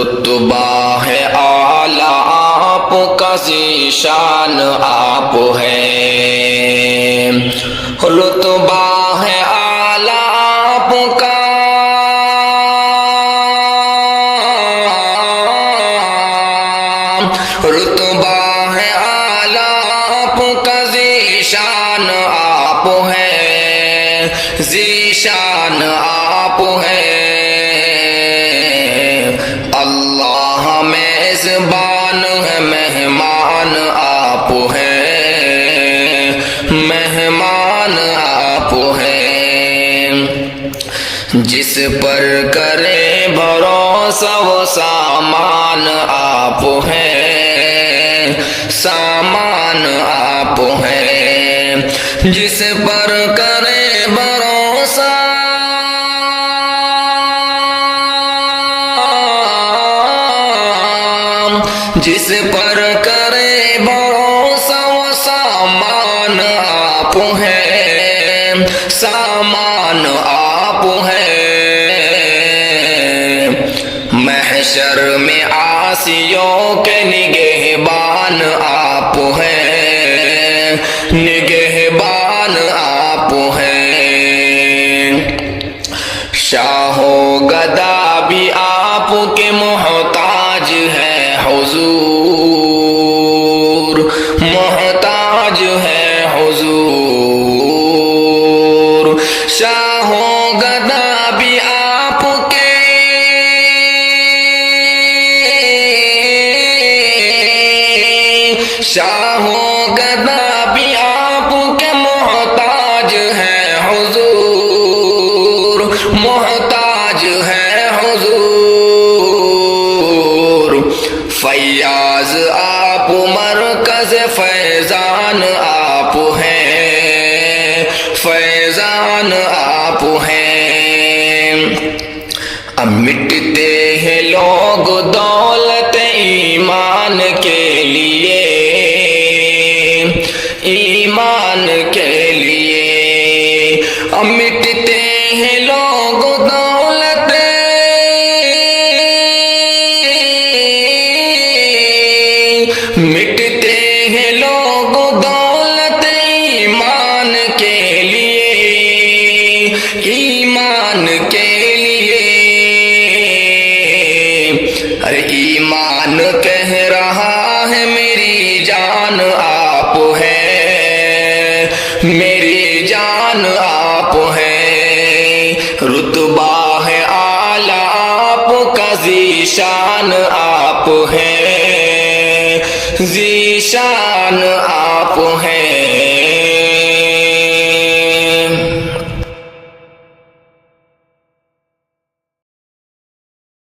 رتبہ ہے اعلیٰ آپ کا، ذیشان آپ ہیں، رتبہ ہے اعلیٰ آپ کا، رتبہ ہے اعلیٰ آپ کا، ذیشان آپ ہیں، ذیشان آپ ہیں، اللہ میزبان ہے، مہمان آپ ہیں، مہمان آپ ہیں، جس پر کرے بھروسہ وہ سامان آپ ہیں، سامان آپ ہیں، جس پر کرے بھروسہ جس پر کرے بھروسہ وہ سامان آپ ہیں، سامان آپ ہیں، محشر میں عاصیوں کے نگہبان آپ ہیں، نگہبان آپ ہیں، شاہ و گدا بھی آپ کے محتاج ہے حضور، محتاج ہے حضور، شاہ و گدا بھی آپ کے شاہ و گدا بھی آپ کے محتاج ہے حضور، محتاج ہے حضور، فیاض آپ مرکز فیضان آپ ہیں، فیضان آپ ہیں، اب مٹتے ہیں لوگ دولت ایمان کے لیے، ایمان کے لیے، اب مٹتے ہیں لوگ دولت مٹتے ہیں لوگ دولت ایمان کے لیے، ایمان کے لیے، ارے ایمان کہہ رہا ہے میری جان آپ ہیں، میری جان آپ ہیں، رتبہ ہے اعلیٰ آپ کا، ذیشان آپ ہیں، ذیشان آپ ہیں،